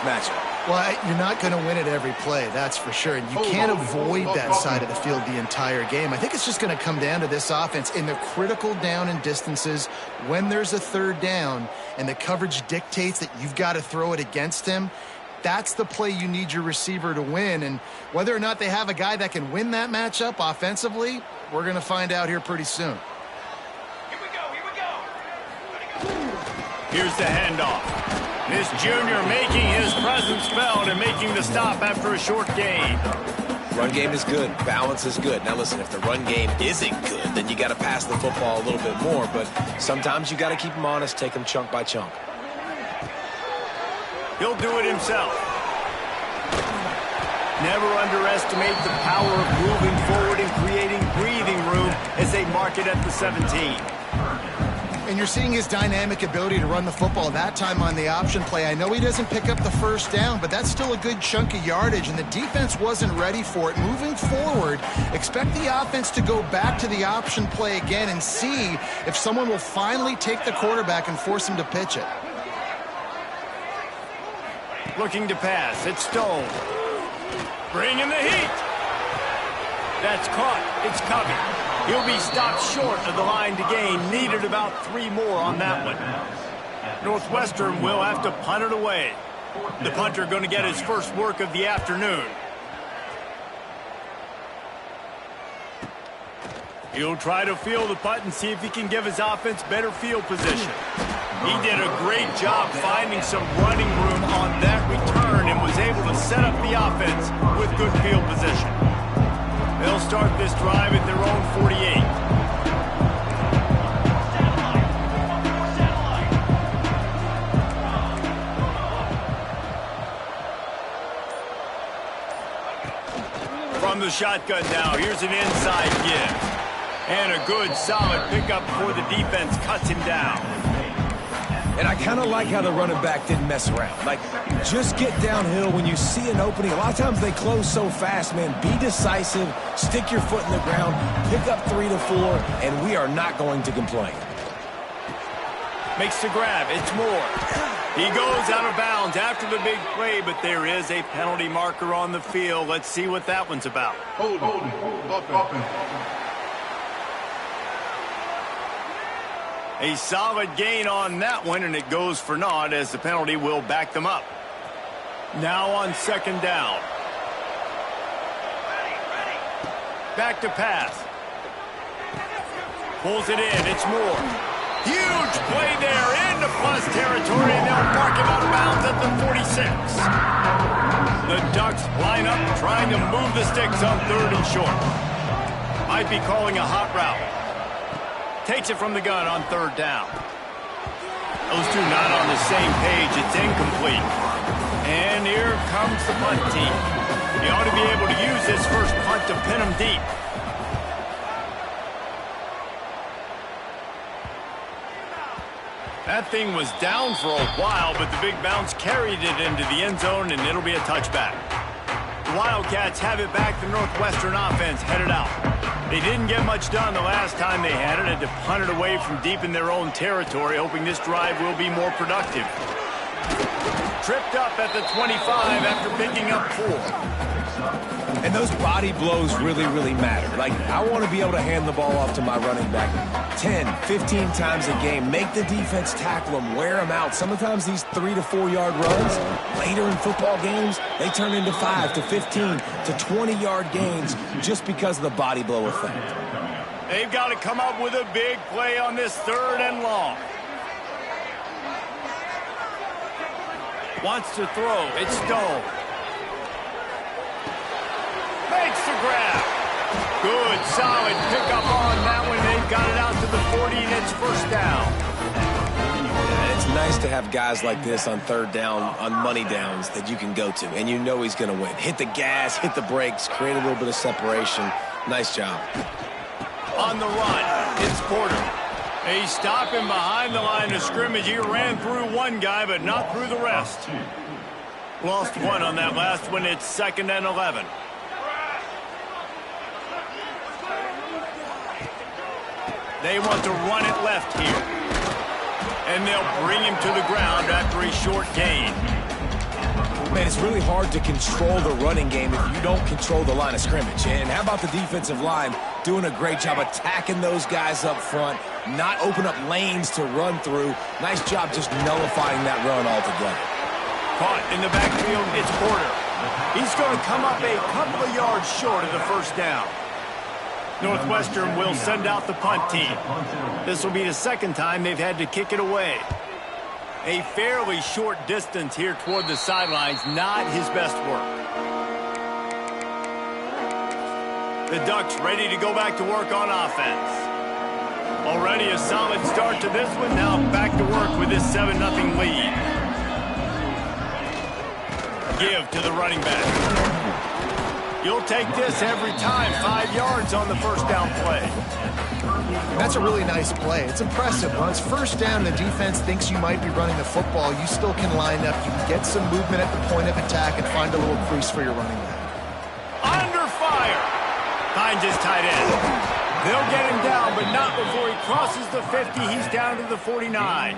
matchup. Well, you're not going to win it every play, that's for sure. And you can't avoid that side of the field the entire game. I think it's just going to come down to this offense in the critical down and distances when there's a third down and the coverage dictates that you've got to throw it against him. That's the play you need your receiver to win. And whether or not they have a guy that can win that matchup offensively, we're going to find out here pretty soon. Here's the handoff. This junior making his presence felt and making the stop after a short gain. Run game is good. Balance is good. Now listen, if the run game isn't good, then you got to pass the football a little bit more. But sometimes you got to keep them honest, take them chunk by chunk. He'll do it himself. Never underestimate the power of moving forward and creating breathing room as they mark it at the 17. And you're seeing his dynamic ability to run the football that time on the option play. I know he doesn't pick up the first down, but that's still a good chunk of yardage, and the defense wasn't ready for it. Moving forward, expect the offense to go back to the option play again and see if someone will finally take the quarterback and force him to pitch it. Looking to pass. It's Stone. Bringing the heat. That's caught. It's coming. He'll be stopped short of the line to gain. Needed about 3 more on that one. Northwestern will have to punt it away. The punter going to get his first work of the afternoon. He'll try to field the punt and see if he can give his offense better field position. He did a great job finding some running room on that return and was able to set up the offense with good field position. They'll start this drive at their own 48. From the shotgun now, here's an inside give. And a good, solid pickup before the defense cuts him down. And I kind of like how the running back didn't mess around. Like, just get downhill when you see an opening. A lot of times they close so fast, man. Be decisive, stick your foot in the ground, pick up 3 to 4, and we are not going to complain. Makes the grab. It's Moore. He goes out of bounds after the big play, but there is a penalty marker on the field. Let's see what that one's about. Hold. A solid gain on that one, and it goes for naught as the penalty will back them up. Now on second down. Back to pass. Pulls it in. It's Moore. Huge play there into plus territory, and they'll mark him out of bounds at the 46. The Ducks line up trying to move the sticks on 3rd and short. Might be calling a hot route. Takes it from the gun on 3rd down. Those two not on the same page. It's incomplete. And here comes the punt team. He ought to be able to use this first punt to pin him deep. That thing was down for a while, but the big bounce carried it into the end zone, and it'll be a touchback. The Wildcats have it back. The Northwestern offense headed out. They didn't get much done the last time they had it. Had to punt it away from deep in their own territory, hoping this drive will be more productive. Tripped up at the 25 after picking up 4. And those body blows really, really matter. Like, I want to be able to hand the ball off to my running back 10, 15 times a game. Make the defense tackle them, wear them out. Sometimes these 3 to 4 yard runs, later in football games, they turn into 5 to 15 to 20 yard gains just because of the body blow effect. They've got to come up with a big play on this 3rd and long. Wants to throw. It's Stone. Makes the grab. Good, solid pickup on that one. They've got it out to the 40, and it's first down. And it's nice to have guys like this on 3rd down, on money downs that you can go to, and you know he's going to win. Hit the gas, hit the brakes, create a little bit of separation. Nice job. On the run, it's Porter. He's stopping behind the line of scrimmage. He ran through one guy, but not through the rest. Lost one on that last one. It's 2nd and 11. They want to run it left here. And they'll bring him to the ground after a short gain. it's really hard to control the running game if you don't control the line of scrimmage. And how about the defensive line doing a great job attacking those guys up front, not open up lanes to run through. Nice job just nullifying that run altogether. Caught in the backfield, it's Porter. He's going to come up a couple of yards short of the first down. Northwestern will send out the punt team. This will be the second time they've had to kick it away. A fairly short distance here toward the sidelines, not his best work. The Ducks ready to go back to work on offense. Already a solid start to this one, now back to work with this 7-0 lead. Give to the running back. You'll take this every time. 5 yards on the first down play. That's a really nice play. It's impressive. When it's first down and the defense thinks you might be running the football, you still can line up. You can get some movement at the point of attack and find a little crease for your running back. Under fire. Finds his tight end. They'll get him down, but not before he crosses the 50. He's down to the 49.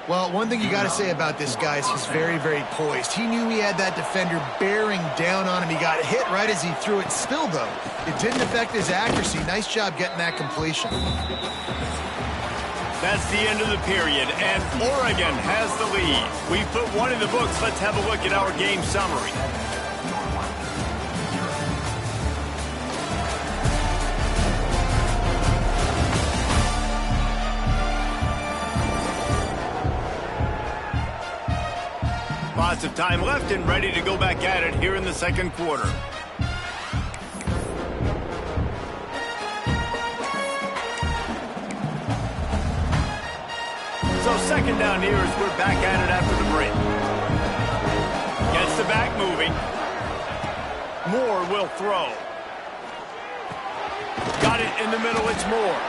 Well, one thing you got to say about this guy is he's very, very poised. He knew he had that defender bearing down on him. He got hit right as he threw it. Still, though, it didn't affect his accuracy. Nice job getting that completion. That's the end of the period, and Oregon has the lead. We've put one in the books. Let's have a look at our game summary. Lots of time left and ready to go back at it here in the second quarter. So second down here as we're back at it after the break. Gets the back moving. Moore will throw. Got it in the middle, it's Moore.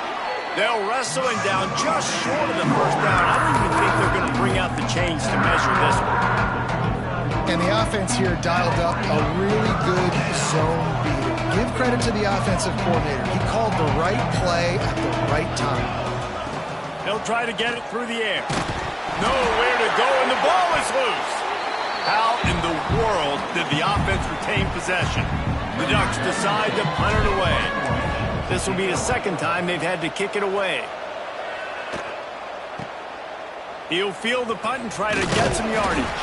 They'll wrestle him down just short of the first down. I don't even think they're going to bring out the chains to measure this one. And the offense here dialed up a really good zone beater. Give credit to the offensive coordinator. He called the right play at the right time. They'll try to get it through the air. Nowhere to go, and the ball is loose. How in the world did the offense retain possession? The Ducks decide to punt it away. This will be the second time they've had to kick it away. He'll field the punt and try to get some yardage.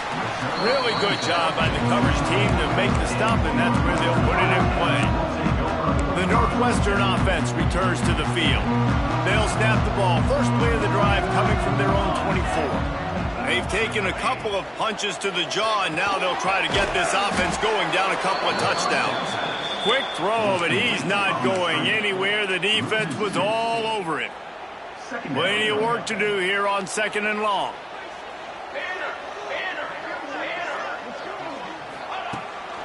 Really good job by the coverage team to make the stop, and that's where they'll put it in play. The Northwestern offense returns to the field. They'll snap the ball. First play of the drive coming from their own 24. They've taken a couple of punches to the jaw, and now they'll try to get this offense going down a couple of touchdowns. Quick throw, but he's not going anywhere. The defense was all over him. Plenty of work to do here on second and long.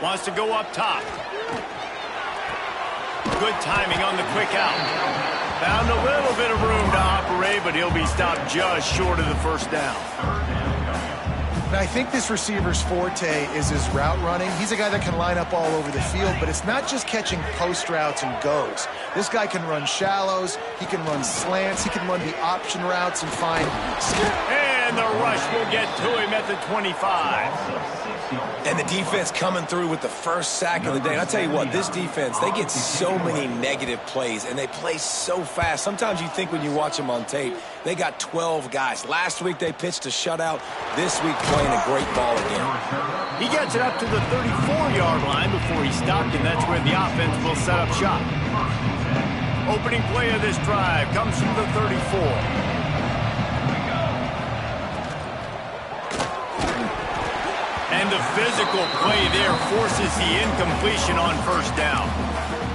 Wants to go up top. Good timing on the quick out. Found a little bit of room to operate, but he'll be stopped just short of the first down. I think this receiver's forte is his route running. He's a guy that can line up all over the field, but it's not just catching post routes and goes. This guy can run shallows, he can run slants, he can run the option routes and find... And the rush will get to him at the 25. And the defense coming through with the first sack of the day. And I'll tell you what, this defense, they get so many negative plays, and they play so fast. Sometimes you think when you watch them on tape, they got 12 guys. Last week they pitched a shutout. This week playing a great ball again. He gets it up to the 34-yard line before he stopped, and that's where the offense will set up shop. Opening play of this drive comes from the 34. And the physical play there forces the incompletion on first down.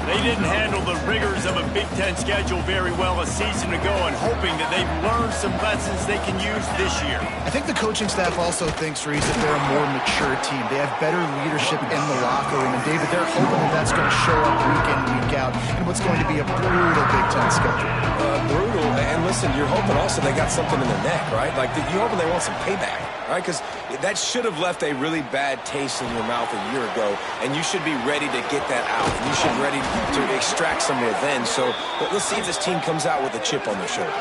They didn't handle the rigors of a Big Ten schedule very well a season ago, and hoping that they've learned some lessons they can use this year. I think the coaching staff also thinks, Reese, that they're a more mature team. They have better leadership in the locker room. And, David, they're hoping that that's going to show up week in, week out in what's going to be a brutal Big Ten schedule. Brutal. And listen, you're hoping also they got something in their neck, right? Like, you're hoping they want some payback, right? Because that should have left a really bad taste in your mouth a year ago, and you should be ready to get that out. And you should be ready to extract some revenge. So let's see if this team comes out with a chip on their shoulder.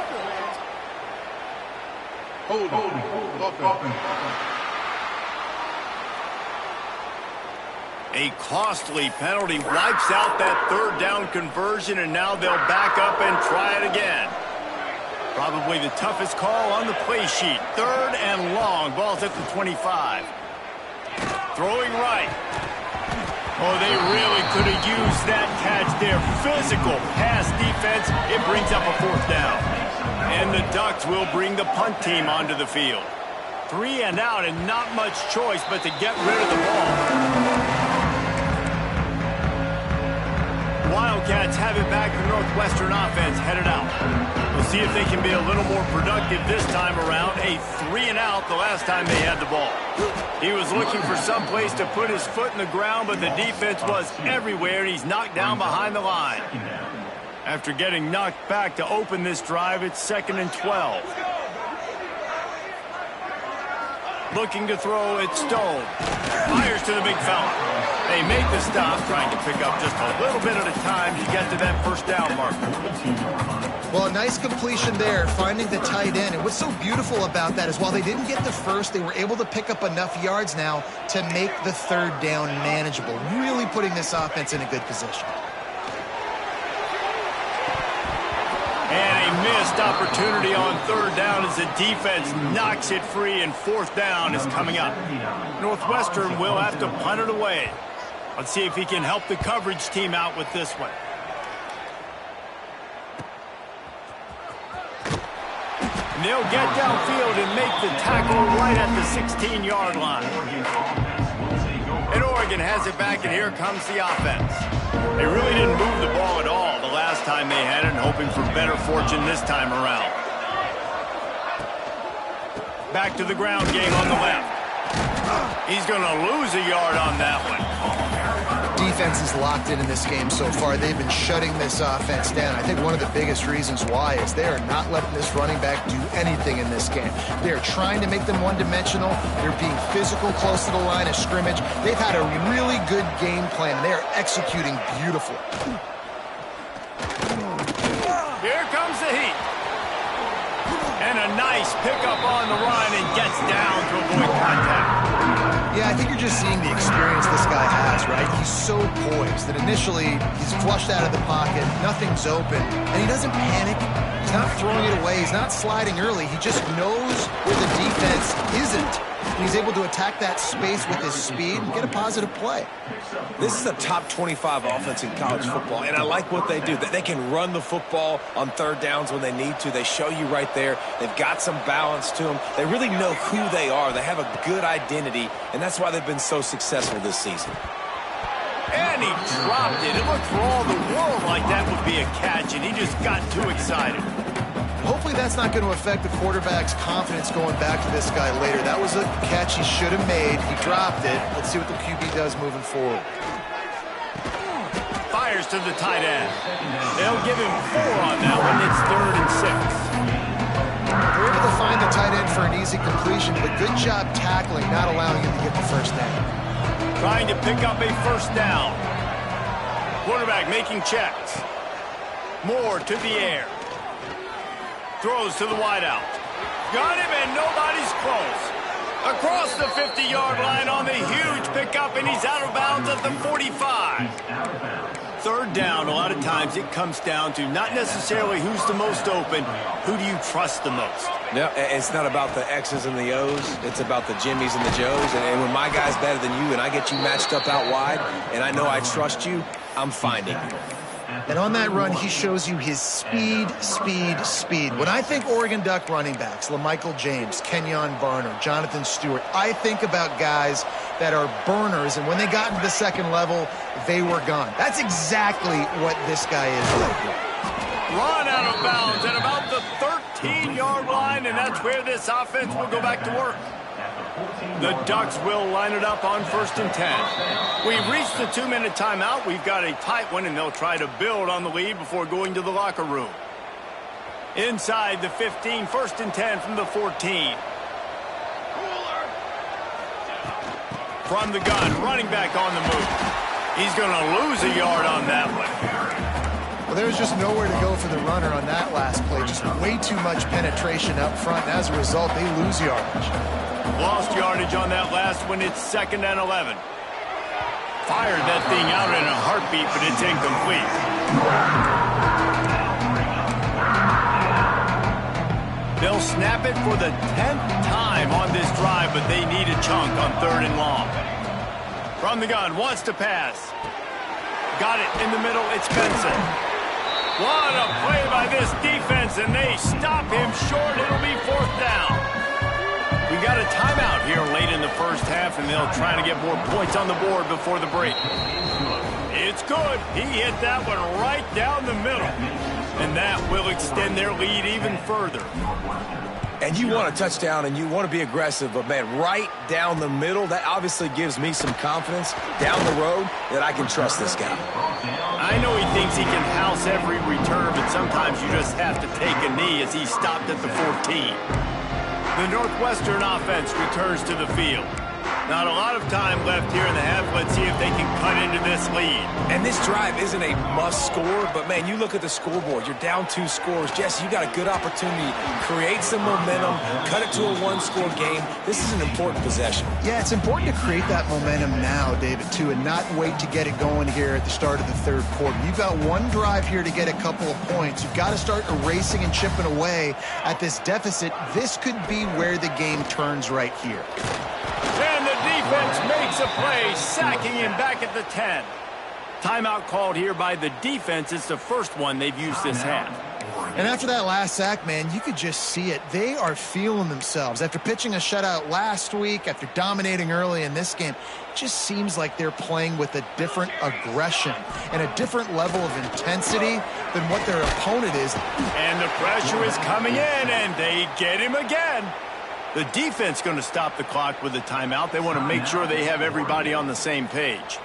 A costly penalty wipes out that third down conversion, and now they'll back up and try it again. Probably the toughest call on the play sheet. Third and long. Ball's at the 25. Throwing right. Oh, they really could have used that catch there. Physical pass defense. It brings up a fourth down. And the Ducks will bring the punt team onto the field. 3 and out, and not much choice but to get rid of the ball. Wildcats have it back. The Northwestern offense headed out. We'll see if they can be a little more productive this time around. A 3 and out the last time they had the ball. He was looking for some place to put his foot in the ground, but the defense was everywhere, and he's knocked down behind the line. After getting knocked back to open this drive, it's 2nd and 12. Looking to throw, it's Stone. Fires to the big fella. They make the stop, trying to pick up just a little bit at a time to get to that first down marker. Well, a nice completion there, finding the tight end. And what's so beautiful about that is while they didn't get the first, they were able to pick up enough yards now to make the third down manageable, really putting this offense in a good position. And a missed opportunity on third down as the defense knocks it free, and fourth down is coming up. Northwestern will have to punt it away. Let's see if he can help the coverage team out with this one. And they'll get downfield and make the tackle right at the 16-yard line. And Oregon has it back, and here comes the offense. They really didn't move the ball at all the last time they had it, and hoping for better fortune this time around. Back to the ground game on the left. He's going to lose a yard on that one. Defense is locked in this game so far. They've been shutting this offense down. I think one of the biggest reasons why is they are not letting this running back do anything in this game. They're trying to make them one-dimensional. They're being physical close to the line of scrimmage. They've had a really good game plan, and they are executing beautifully. Here comes the heat. And a nice pickup on the run, and gets down to avoid contact. Yeah, I think you're just seeing the experience this guy has, right? He's so poised that initially he's flushed out of the pocket, nothing's open, and he doesn't panic. He's not throwing it away. He's not sliding early. He just knows where the defense isn't. And he's able to attack that space with his speed and get a positive play. This is a top 25 offense in college football, and I like what they do. They can run the football on third downs when they need to. They show you right there. They've got some balance to them. They really know who they are. They have a good identity, and that's why they've been so successful this season. And he dropped it. It looked for all the world like that would be a catch, and he just got too excited. Hopefully that's not going to affect the quarterback's confidence going back to this guy later. That was a catch he should have made. He dropped it. Let's see what the QB does moving forward. Fires to the tight end. They'll give him 4 on that one. It's 3rd and 6. They're able to find the tight end for an easy completion, but good job tackling, not allowing him to get the first down. Trying to pick up a first down. Quarterback making checks. Moore to the air. Throws to the wideout. Got him, and nobody's close. Across the 50-yard line on the huge pickup, and he's out of bounds at the 45. Third down, a lot of times it comes down to not necessarily who's the most open, who do you trust the most? No, it's not about the X's and the O's. It's about the Jimmies and the Joes. And when my guy's better than you and I get you matched up out wide, and I know I trust you, I'm finding you. And on that run, he shows you his speed, speed, speed. When I think Oregon Duck running backs, LaMichael James, Kenyon Barner, Jonathan Stewart, I think about guys that are burners, and when they got into the second level, they were gone. That's exactly what this guy is right here. Run out of bounds at about the 13-yard line, and that's where this offense will go back to work. The Ducks will line it up on 1st and 10. We've reached the 2-minute timeout. We've got a tight one, and they'll try to build on the lead before going to the locker room. Inside the 15, 1st and 10 from the 14. From the gun, running back on the move. He's going to lose a yard on that one. Well, there's just nowhere to go for the runner on that last play. Just way too much penetration up front, and as a result, they lose yardage. Lost yardage on that last one. It's 2nd and 11. Fired that thing out in a heartbeat, but it's incomplete. They'll snap it for the 10th time on this drive, but they need a chunk on 3rd and long. From the gun, wants to pass. Got it in the middle, it's Benson. What a play by this defense, and they stop him short. It'll be 4th down. We got a timeout here late in the first half, and they'll try to get more points on the board before the break. It's good. He hit that one right down the middle, and that will extend their lead even further. And you want a touchdown, and you want to be aggressive, but, man, right down the middle, that obviously gives me some confidence down the road that I can trust this guy. I know he thinks he can house every return, but sometimes you just have to take a knee as he stopped at the 14. The Northwestern offense returns to the field. Not a lot of time left here in the half. Let's see if they can cut into this lead. And this drive isn't a must score, but, man, you look at the scoreboard. You're down 2 scores. Jesse, you got a good opportunity. Create some momentum. Cut it to a 1-score game. This is an important possession. Yeah, it's important to create that momentum now, David, too, and not wait to get it going here at the start of the 3rd quarter. You've got one drive here to get a couple of points. You've got to start erasing and chipping away at this deficit. This could be where the game turns right here. And the defense makes a play, sacking him back at the 10. Timeout called here by the defense. It's the first one they've used this half. And after that last sack, man, you could just see it. They are feeling themselves. After pitching a shutout last week, after dominating early in this game, it just seems like they're playing with a different aggression and a different level of intensity than what their opponent is. And the pressure is coming in, and they get him again. The defense going to stop the clock with a timeout. They want to make sure they have everybody on the same page.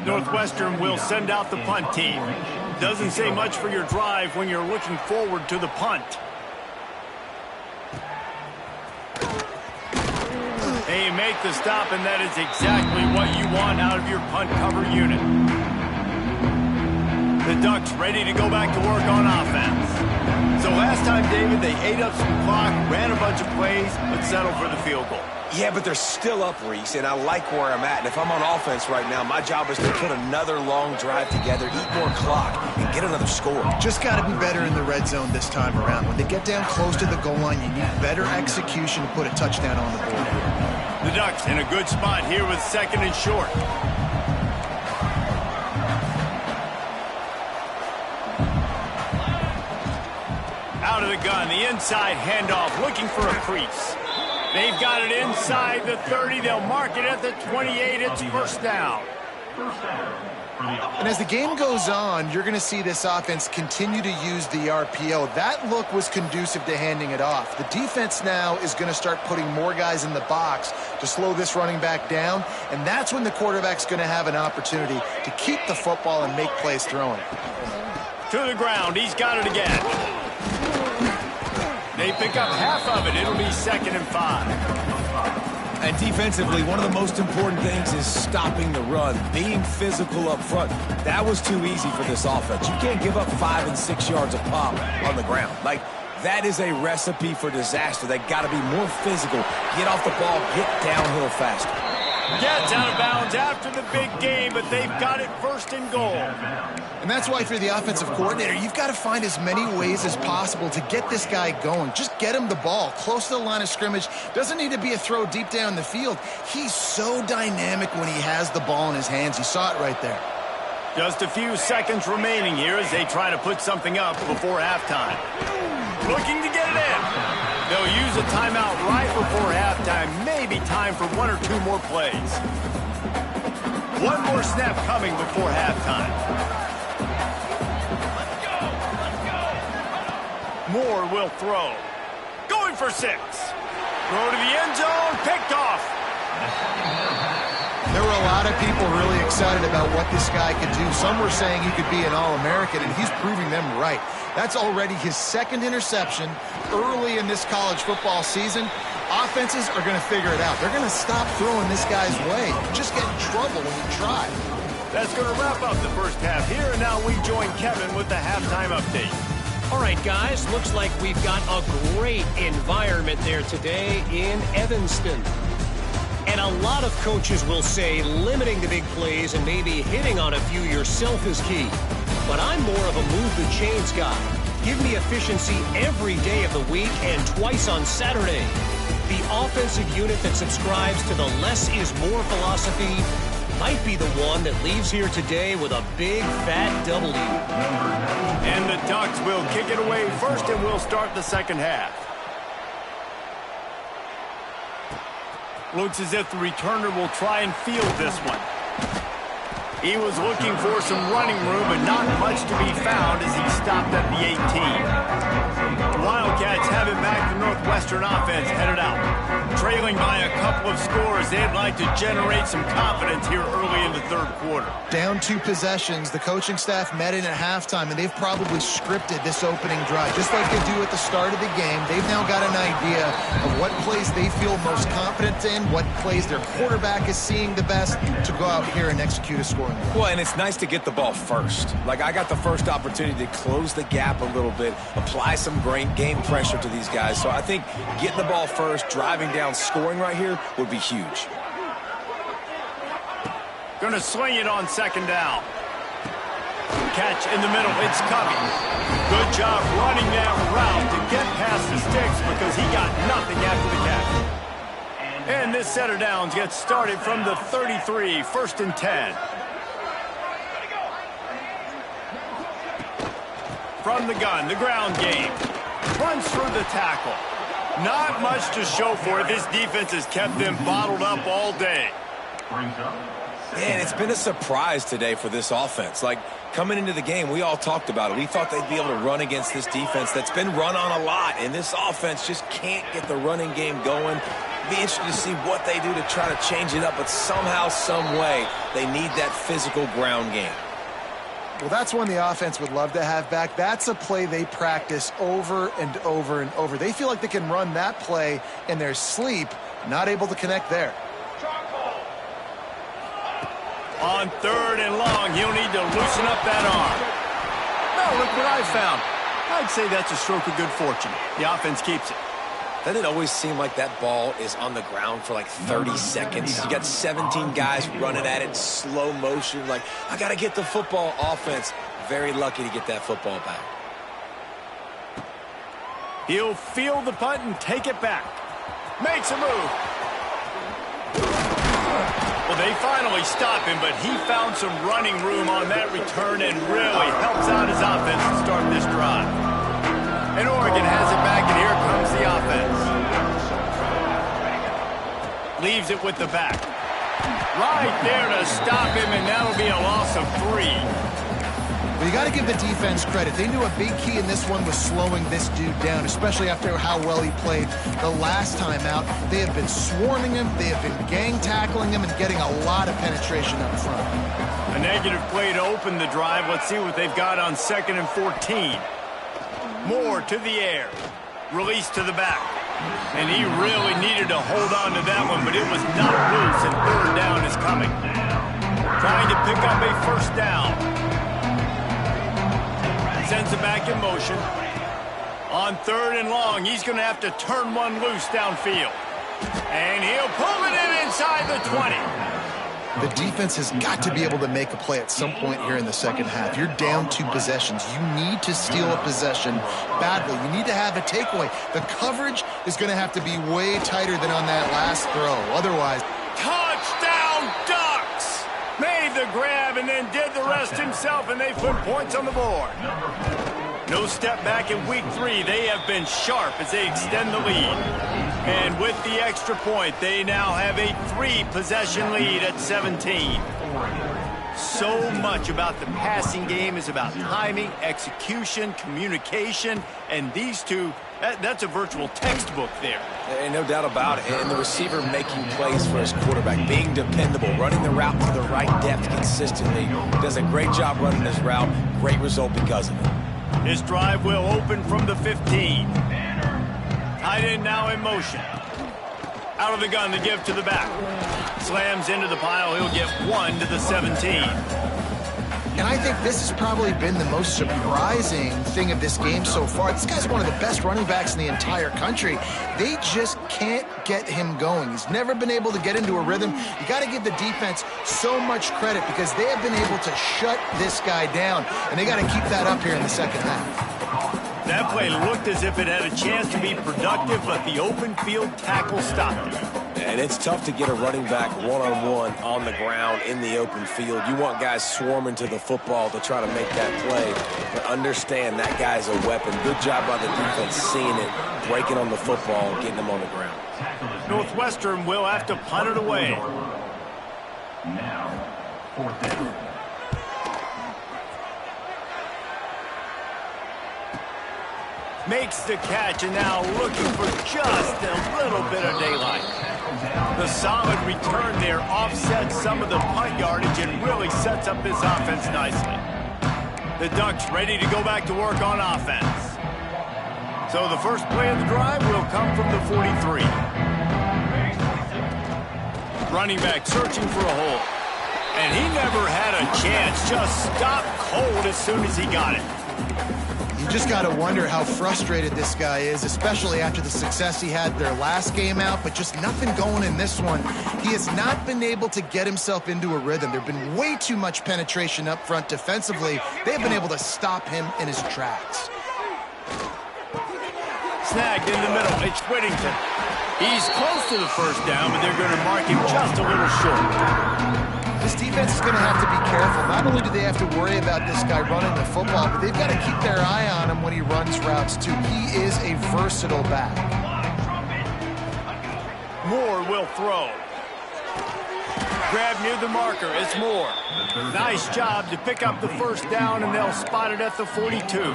Northwestern will send out the punt team. Doesn't say much for your drive when you're looking forward to the punt. They make the stop, and that is exactly what you want out of your punt cover unit. The Ducks ready to go back to work on offense. So last time, David, they ate up some clock, ran a bunch of plays, but settled for the field goal. Yeah, but they're still up, Reese, and I like where I'm at. And if I'm on offense right now, my job is to put another long drive together, eat more clock, and get another score. Just got to be better in the red zone this time around. When they get down close to the goal line, you need better execution to put a touchdown on the board here. The Ducks in a good spot here with 2nd and short. Out of the gun, the inside handoff, looking for a crease. They've got it inside the 30. They'll mark it at the 28. It's 1st down. And as the game goes on, you're going to see this offense continue to use the RPO. That look was conducive to handing it off. The defense now is going to start putting more guys in the box to slow this running back down, and that's when the quarterback's going to have an opportunity to keep the football and make plays throwing. To the ground. He's got it again. They pick up half of it. It'll be 2nd and 5. And defensively, one of the most important things is stopping the run, being physical up front. That was too easy for this offense. You can't give up 5 and 6 yards a pop on the ground. Like, that is a recipe for disaster. They got to be more physical, get off the ball, get downhill faster. Gets out of bounds after the big game, but they've got it 1st and goal. And that's why, if you're the offensive coordinator, you've got to find as many ways as possible to get this guy going. Just get him the ball close to the line of scrimmage. Doesn't need to be a throw deep down the field. He's so dynamic when he has the ball in his hands. You saw it right there. Just a few seconds remaining here as they try to put something up before halftime. Looking to get it in. They'll use a timeout right before halftime. Maybe time for 1 or 2 more plays. One more snap coming before halftime. Moore will throw. Going for 6. Throw to the end zone. Picked off. There were a lot of people really excited about what this guy could do. Some were saying he could be an All-American, and he's proving them right. That's already his 2nd interception early in this college football season. Offenses are going to figure it out. They're going to stop throwing this guy's way. You just get in trouble when you try. That's going to wrap up the first half here, and now we join Kevin with the halftime update. All right, guys, looks like we've got a great environment there today in Evanston. And a lot of coaches will say limiting the big plays and maybe hitting on a few yourself is key. But I'm more of a move the chains guy. Give me efficiency every day of the week and twice on Saturday. The offensive unit that subscribes to the less is more philosophy might be the one that leaves here today with a big fat W. And the Ducks will kick it away first, and we'll start the second half. Looks as if the returner will try and field this one. He was looking for some running room, but not much to be found as he stopped at the 18. The Wildcats have it back. The Northwestern offense headed out. Trailing by a couple of scores, they'd like to generate some confidence here early in the third quarter. Down 2 possessions, the coaching staff met in at halftime, and they've probably scripted this opening drive. Just like they do at the start of the game, they've now got an idea of what plays they feel most confident in, what plays their quarterback is seeing the best to go out here and execute a scoring drive. Well, and it's nice to get the ball first. Like, I got the first opportunity to close the gap a little bit, apply some game pressure to these guys. So I think getting the ball first, driving down, scoring right here would be huge. Gonna swing it on second down. Catch in the middle. It's Covey. Good job running that route to get past the sticks because he got nothing after the catch. And this set of downs gets started from the 33, 1st and 10. From the gun, the ground game. Runs through the tackle. Not much to show for it. This defense has kept them bottled up all day. Man, it's been a surprise today for this offense. Like, coming into the game, we all talked about it. We thought they'd be able to run against this defense that's been run on a lot, and this offense just can't get the running game going. Be interested to see what they do to try to change it up, but somehow, some way, they need that physical ground game. Well, that's one the offense would love to have back. That's a play they practice over and over and over. They feel like they can run that play in their sleep, not able to connect there. On 3rd and long, he'll need to loosen up that arm. No, look what I found. I'd say that's a stroke of good fortune. The offense keeps it. Doesn't it always seem like that ball is on the ground for like 30 seconds? You got 17 guys running at it, slow motion. Like, I got to get the football. Offense, very lucky to get that football back. He'll field the punt and take it back. Makes a move. Well, they finally stop him, but he found some running room on that return and really helps out his offense to start this drive. And Oregon has it back, and here comes the offense. Leaves it with the back. Right there to stop him, and that'll be a loss of 3. Well, you got to give the defense credit. They knew a big key in this one was slowing this dude down, especially after how well he played the last time out. They have been swarming him, they have been gang tackling him, and getting a lot of penetration up front. A negative play to open the drive. Let's see what they've got on 2nd and 14. Moore to the air. Release to the back. And he really needed to hold on to that one, but it was not loose, and 3rd down is coming. Trying to pick up a 1st down. Sends it back in motion. On 3rd and long, he's going to have to turn one loose downfield. And he'll pull it in inside the 20. The defense has got to be able to make a play at some point here in the second half. You're down 2 possessions. You need to steal a possession badly. You need to have a takeaway. The coverage is going to have to be way tighter than on that last throw. Otherwise, touchdown Ducks! Made the grab and then did the rest himself, and they put points on the board. No step back in week 3. They have been sharp as they extend the lead. And with the extra point, they now have a 3-possession lead at 17. So much about the passing game is about timing, execution, communication, and these two, that's a virtual textbook there. And no doubt about it. And the receiver making plays for his quarterback, being dependable, running the route to the right depth consistently. Does a great job running this route. Great result because of it. His drive will open from the 15. Tight end now in motion. Out of the gun, the give to the back. Slams into the pile. He'll get 1 to the 17. And I think this has probably been the most surprising thing of this game so far. This guy's one of the best running backs in the entire country. They just can't get him going. He's never been able to get into a rhythm. You got to give the defense so much credit because they have been able to shut this guy down, and they got to keep that up here in the second half. That play looked as if it had a chance to be productive, but the open field tackle stopped it. And it's tough to get a running back one-on-one on the ground in the open field. You want guys swarming to the football to try to make that play. But understand that guy's a weapon. Good job by the defense seeing it, breaking on the football, and getting him on the ground. Northwestern will have to punt it away. Now, 4th down. Makes the catch and now looking for just a little bit of daylight. The solid return there offsets some of the punt yardage and really sets up this offense nicely. The Ducks ready to go back to work on offense. So the first play of the drive will come from the 43. Running back searching for a hole. And he never had a chance, just stopped cold as soon as he got it. You just got to wonder how frustrated this guy is, especially after the success he had their last game out, but just nothing going in this one. He has not been able to get himself into a rhythm. There have been way too much penetration up front defensively. They've been able to stop him in his tracks. Snagged in the middle. It's Whittington. He's close to the first down, but they're going to mark him just a little short. This defense is going to have to be careful. Not only do they have to worry about this guy running the football, but they've got to keep their eye on him when he runs routes, too. He is a versatile back. Moore will throw. Grab near the marker. It's Moore. Nice job to pick up the first down, and they'll spot it at the 42.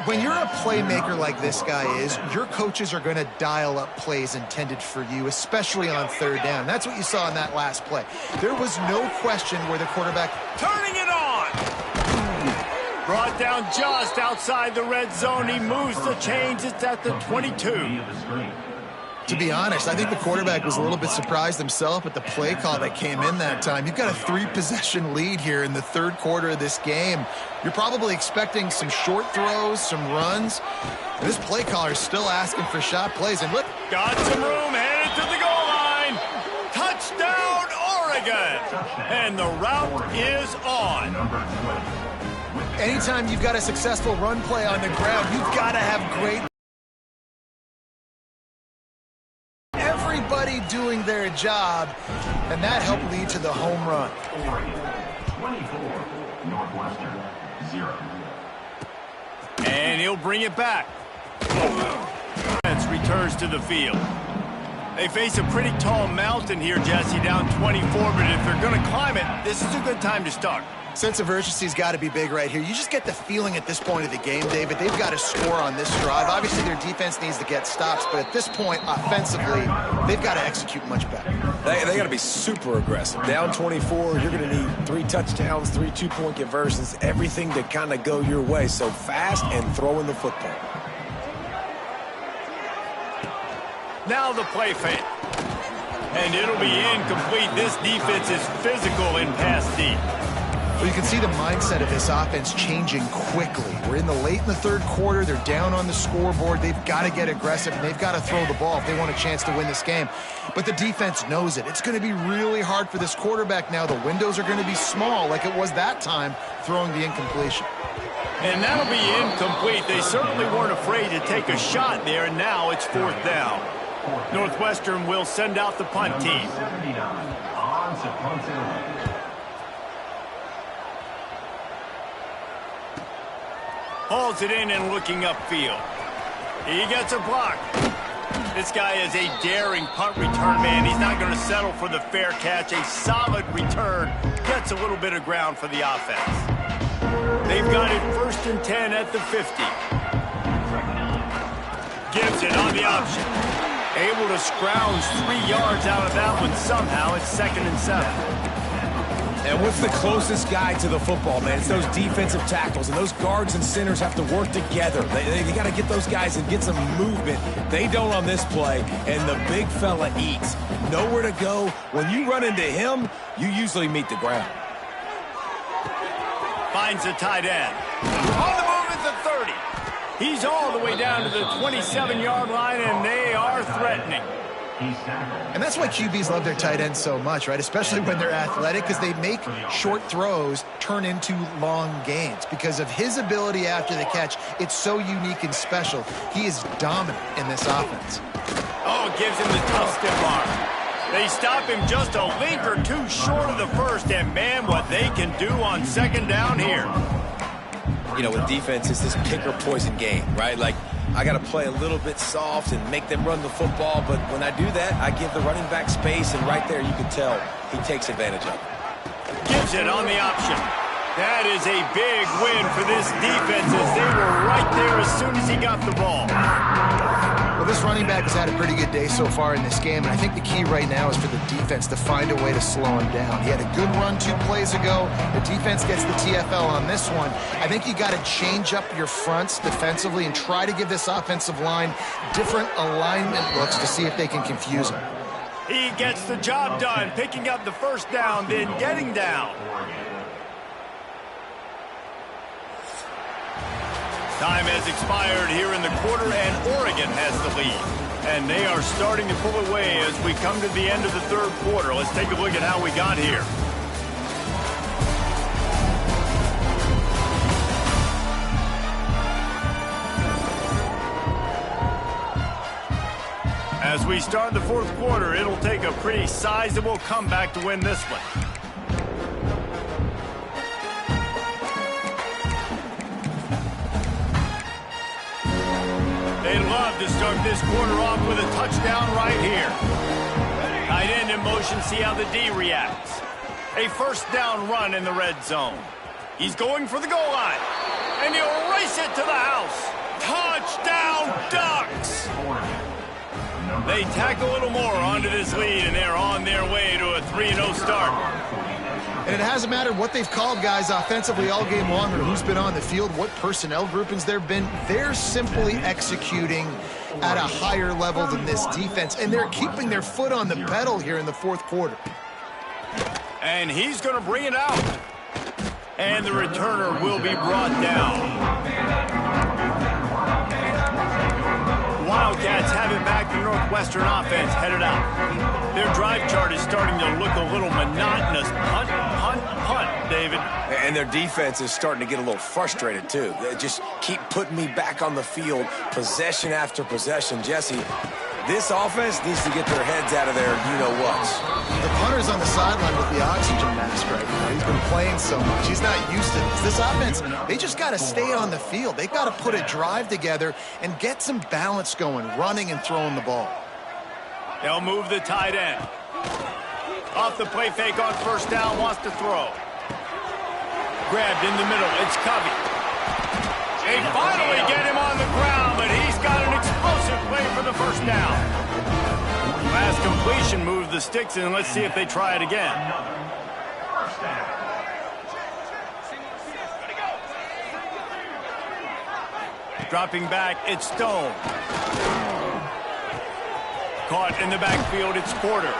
When you're a playmaker like this guy is, your coaches are going to dial up plays intended for you, especially on third down. That's what you saw in that last play. There was no question where the quarterback... Turning it on! Brought down just outside the red zone. He moves the chains. It's at the 22. To be honest, I think the quarterback was a little bit surprised himself at the play call that came in that time. You've got a 3-possession lead here in the third quarter of this game. You're probably expecting some short throws, some runs. This play caller is still asking for shot plays. And look, got some room, headed to the goal line. Touchdown, Oregon. And the route is on. Anytime you've got a successful run play on the ground, you've got to have great... Everybody doing their job, and that helped lead to the home run. 24, Northwestern, 0. And he'll bring it back. Defense returns to the field. They face a pretty tall mountain here, Jesse, down 24, but if they're going to climb it, this is a good time to start. Sense of urgency's got to be big right here. You just get the feeling at this point of the game, David, they've got to score on this drive. Obviously, their defense needs to get stops, but at this point, offensively, they've got to execute much better. They got to be super aggressive. Down 24, you're going to need 3 touchdowns, 3 two-point conversions, everything to kind of go your way. So fast and throwing the football. Now the play fake. And it'll be incomplete. This defense is physical in pass deep. Well, you can see the mindset of this offense changing quickly. We're in the third quarter. They're down on the scoreboard. They've got to get aggressive, and they've got to throw the ball if they want a chance to win this game. But the defense knows it. It's going to be really hard for this quarterback now. The windows are going to be small like it was that time throwing the incompletion. And that'll be incomplete. They certainly weren't afraid to take a shot there, and now it's 4th down. Northwestern will send out the punt team. 79 on to punt it. Hauls it in and looking upfield. He gets a block. This guy is a daring punt return man. He's not going to settle for the fair catch. A solid return. Gets a little bit of ground for the offense. They've got it 1st and 10 at the 50. Gives it on the option. Able to scrounge 3 yards out of that one somehow. It's 2nd and 7. And what's the closest guy to the football, man? It's those defensive tackles, and those guards and centers have to work together. They got to get those guys and get some movement. They don't on this play, and the big fella eats. Nowhere to go. When you run into him, you usually meet the ground. Finds the tight end. On the move at the 30. He's all the way down to the 27-yard line, and they are threatening. And that's why QBs love their tight ends so much, right? Especially when they're athletic, because they make short throws turn into long gains. Because of his ability after the catch, it's so unique and special. He is dominant in this offense. Oh, gives him the tough stiff arm. They stop him just a link or two short of the first, and man, what they can do on second down here. You know, with defense, it's this pick or poison game, right? Like, I got to play a little bit soft and make them run the football, but when I do that, I give the running back space, and right there you can tell he takes advantage of it. Gives it on the option. That is a big win for this defense as they were right there as soon as he got the ball. Well, this running back has had a pretty good day so far in this game, and I think the key right now is for the defense to find a way to slow him down. He had a good run 2 plays ago. The defense gets the TFL on this one. I think you got to change up your fronts defensively and try to give this offensive line different alignment looks to see if they can confuse him. He gets the job done, picking up the first down, then getting down. Time has expired here in the quarter, and Oregon has the lead. And they are starting to pull away as we come to the end of the third quarter. Let's take a look at how we got here. As we start the fourth quarter, it'll take a pretty sizable comeback to win this one. They love to start this quarter off with a touchdown right here. Tight end in motion, see how the D reacts. A first down run in the red zone. He's going for the goal line. And he'll race it to the house. Touchdown, Ducks! They tack a little more onto this lead, and they're on their way to a 3-0 start. And it hasn't mattered what they've called guys offensively all game long or who's been on the field, what personnel groupings there have been. They're simply executing at a higher level than this defense, and they're keeping their foot on the pedal here in the fourth quarter. And he's going to bring it out. And the returner will be brought down. Wildcats have it back. The Northwestern offense headed out. Their drive chart is starting to look a little monotonous. Punt, punt, punt, David. And their defense is starting to get a little frustrated, too. They just keep putting me back on the field, possession after possession. Jesse, this offense needs to get their heads out of their you-know-whats. The punter's on the sideline with the oxygen mask right now. He's been playing so much. He's not used to this. This offense, they just got to stay on the field. They've got to put a drive together and get some balance going, running and throwing the ball. They'll move the tight end. Off the play fake on first down, wants to throw. Grabbed in the middle, it's Covey. They finally get him on the ground, but he's got an explosive play for the first down. Last completion moved the sticks, and let's see if they try it again. Dropping back, it's Stone. Caught in the backfield, it's Porter.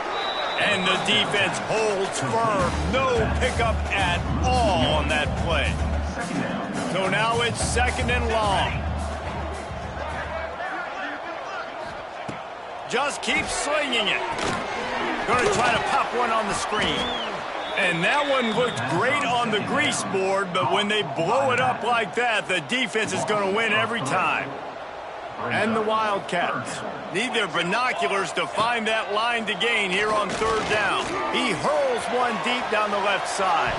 And the defense holds firm. No pickup at all on that play. So now it's second and long. Just keep slinging it. Going to try to pop one on the screen. And that one looked great on the grease board, but when they blow it up like that, the defense is going to win every time. And the Wildcats need their binoculars to find that line to gain here on third down. He hurls one deep down the left side.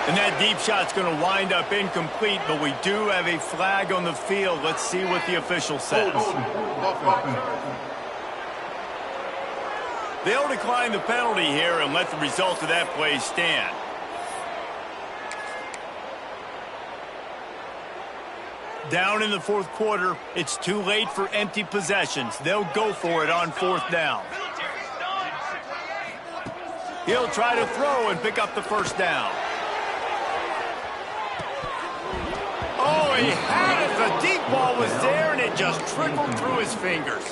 And that deep shot's going to wind up incomplete, but we do have a flag on the field. Let's see what the official says. They'll decline the penalty here and let the result of that play stand. Down in the fourth quarter, it's too late for empty possessions. They'll go for it on fourth down. He'll try to throw and pick up the first down. Oh, he had it. The deep ball was there, and it just trickled through his fingers.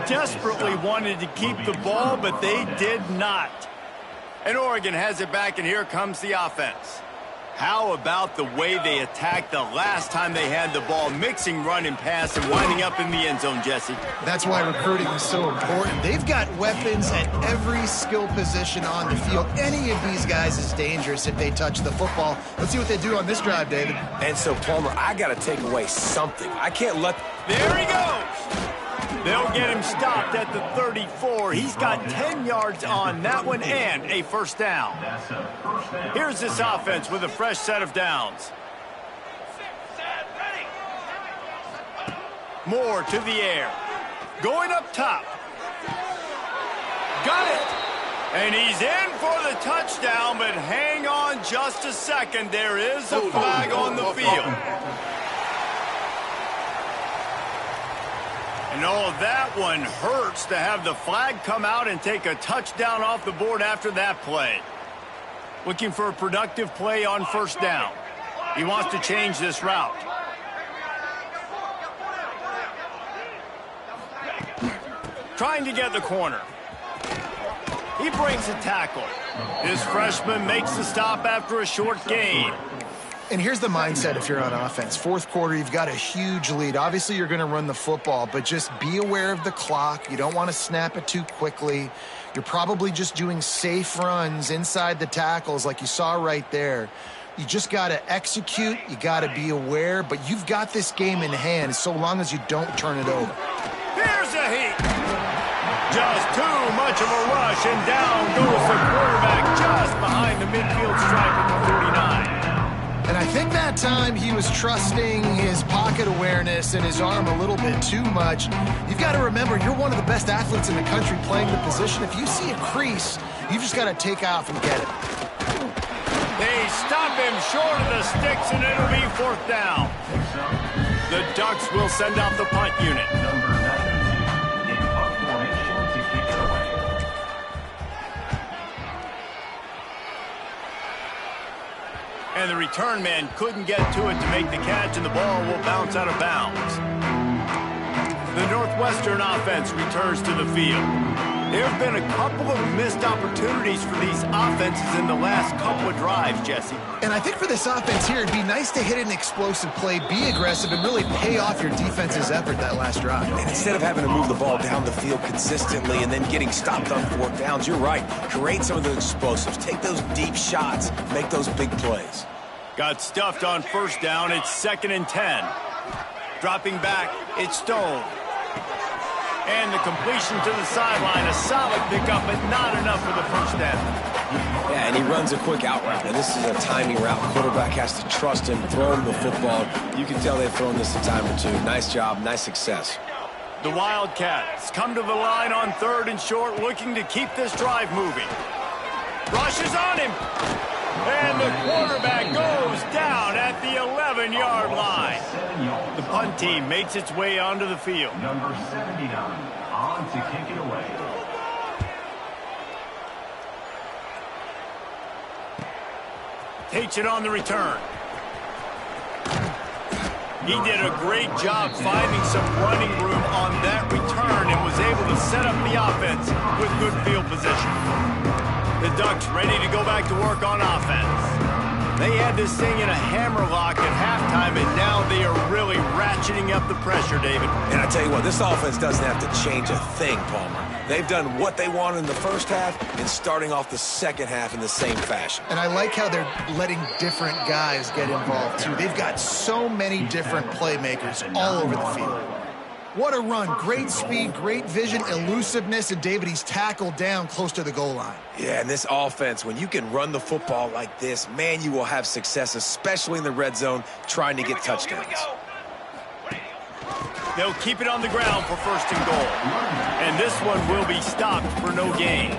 Desperately wanted to keep the ball, but they did not. And Oregon has it back, and here comes the offense. How about the way they attacked the last time they had the ball, mixing run and pass and winding up in the end zone, Jesse? That's why recruiting is so important. They've got weapons at every skill position on the field. Any of these guys is dangerous if they touch the football. Let's see what they do on this drive, David. And so, Palmer, I got to take away something. I can't let... There he goes! They'll get him stopped at the 34. He's got 10 yards on that one and a first down. That's a first down. Here's this offense with a fresh set of downs. Moore to the air. Going up top. Got it! And he's in for the touchdown, but hang on just a second. There is a flag on the field. And that one hurts to have the flag come out and take a touchdown off the board after that play. Looking for a productive play on first down. He wants to change this route. Trying to get the corner. He breaks a tackle. This freshman makes the stop after a short gain. And here's the mindset if you're on offense. Fourth quarter, you've got a huge lead. Obviously, you're going to run the football, but just be aware of the clock. You don't want to snap it too quickly. You're probably just doing safe runs inside the tackles like you saw right there. You just got to execute. You got to be aware, but you've got this game in hand so long as you don't turn it over. Here's a heat. Just too much of a rush, and down goes the quarterback just behind the midfield stripe at the 49. And I think that time he was trusting his pocket awareness and his arm a little bit too much. You've got to remember, you're one of the best athletes in the country playing the position. If you see a crease, you've just got to take off and get it. They stop him short of the sticks, and it'll be fourth down. The Ducks will send out the punt unit. Number 19 in punt formation to kick it away. And the return man couldn't get to it to make the catch, and the ball will bounce out of bounds. The Northwestern offense returns to the field. There have been a couple of missed opportunities for these offenses in the last couple of drives, Jesse. And I think for this offense here, it'd be nice to hit an explosive play, be aggressive, and really pay off your defense's effort that last drive. And instead of having to move the ball down the field consistently and then getting stopped on fourth downs, you're right. Create some of those explosives. Take those deep shots. Make those big plays. Got stuffed on first down. It's 2nd and 10. Dropping back, it's Stone. And the completion to the sideline, a solid pickup, but not enough for the first down. Yeah, and he runs a quick out route. And this is a timing route. Quarterback has to trust him, throw him the football. You can tell they've thrown this a time or two. Nice job, nice success. The Wildcats come to the line on 3rd and short, looking to keep this drive moving. Rushes on him. And the quarterback goes down at the 11-yard line. The punt team makes its way onto the field. Number 79 on to kick it away. Takes it on the return. He did a great job finding some running room on that return and was able to set up the offense with good field position. The Ducks ready to go back to work on offense. They had this thing in a hammerlock at halftime, and now they are really ratcheting up the pressure, David. And I tell you what, this offense doesn't have to change a thing, Palmer. They've done what they wanted in the first half and starting off the second half in the same fashion. And I like how they're letting different guys get involved, too. They've got so many different playmakers all over the field. What a run. Great speed, great vision, elusiveness, and David, he's tackled down close to the goal line. Yeah, and this offense, when you can run the football like this, man, you will have success, especially in the red zone, trying to get touchdowns. They'll keep it on the ground for 1st and goal. And this one will be stopped for no gain.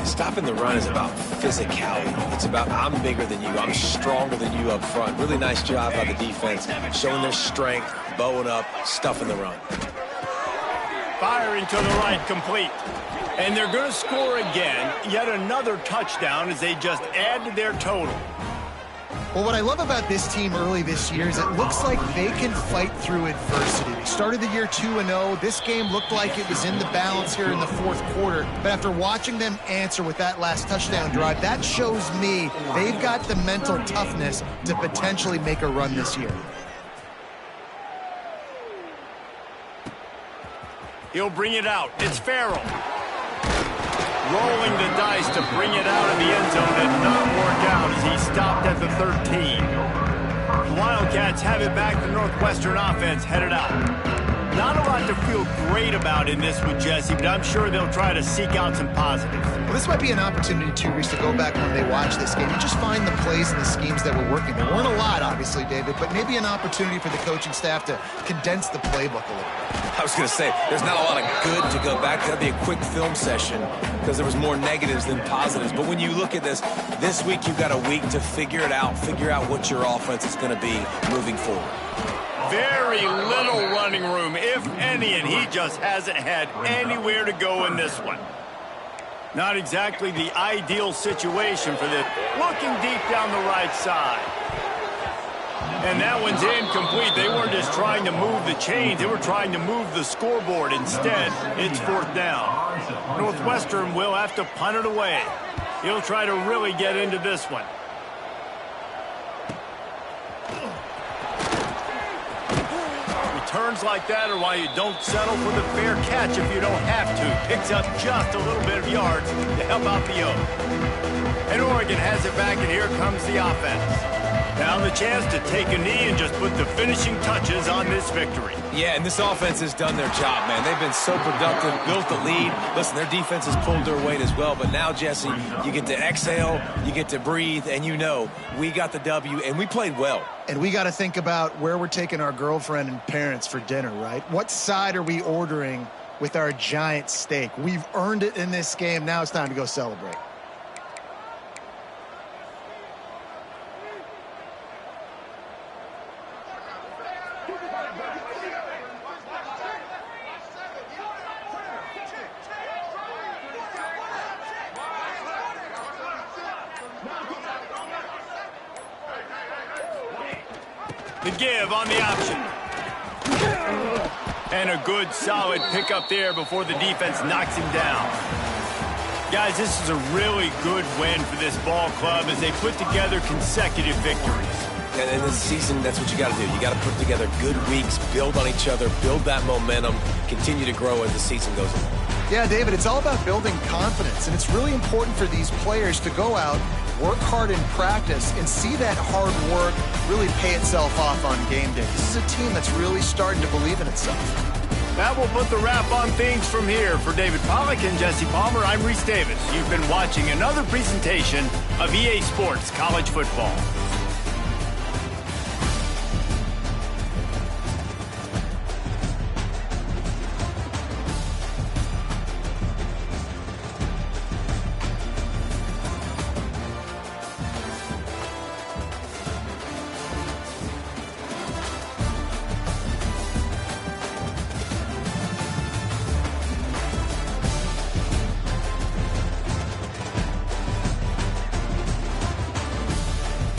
Stopping the run is about physicality. It's about I'm bigger than you, I'm stronger than you up front. Really nice job by the defense, showing their strength, bowing up, stuffing the run. Firing to the right, complete. And they're going to score again. Yet another touchdown as they just add to their total. Well, what I love about this team early this year is it looks like they can fight through adversity. They started the year 2-0. This game looked like it was in the balance here in the fourth quarter. But after watching them answer with that last touchdown drive, that shows me they've got the mental toughness to potentially make a run this year. He'll bring it out. It's Farrell. Rolling the dice to bring it out of the end zone did not work out as he stopped at the 13. The Wildcats have it back. The Northwestern offense headed out. Not a lot to feel great about in this with Jesse, but I'm sure they'll try to seek out some positives. Well, this might be an opportunity, too, Reese, to go back when they watch this game and just find the plays and the schemes that were working. There weren't a lot, obviously, David, but maybe an opportunity for the coaching staff to condense the playbook a little bit. I was going to say, there's not a lot of good to go back. That'd be a quick film session because there was more negatives than positives. But when you look at this week you've got a week to figure it out, figure out what your offense is going to be moving forward. Very little running room, if any, and he just hasn't had anywhere to go in this one. Not exactly the ideal situation for this. Looking deep down the right side. And that one's incomplete. They weren't just trying to move the chains. They were trying to move the scoreboard. Instead, it's fourth down. Northwestern will have to punt it away. He'll try to really get into this one. Returns like that are why you don't settle for the fair catch if you don't have to. Picks up just a little bit of yards to help out the Oak. And Oregon has it back, and here comes the offense. Now the chance to take a knee and just put the finishing touches on this victory. Yeah, and this offense has done their job, man. They've been so productive, built the lead. Listen, their defense has pulled their weight as well. But now, Jesse, you get to exhale, you get to breathe, and you know we got the W, and we played well. And we got to think about where we're taking our girlfriend and parents for dinner, right? What side are we ordering with our giant steak? We've earned it in this game. Now it's time to go celebrate. The give on the option. And a good, solid pickup there before the defense knocks him down. Guys, this is a really good win for this ball club as they put together consecutive victories. And in this season, that's what you got to do. You got to put together good weeks, build on each other, build that momentum, continue to grow as the season goes on. Yeah, David, it's all about building confidence, and it's really important for these players to go out, work hard in practice, and see that hard work really pay itself off on game day. This is a team that's really starting to believe in itself. That will put the wrap on things from here. For David Pollack and Jesse Palmer, I'm Reese Davis. You've been watching another presentation of EA Sports College Football.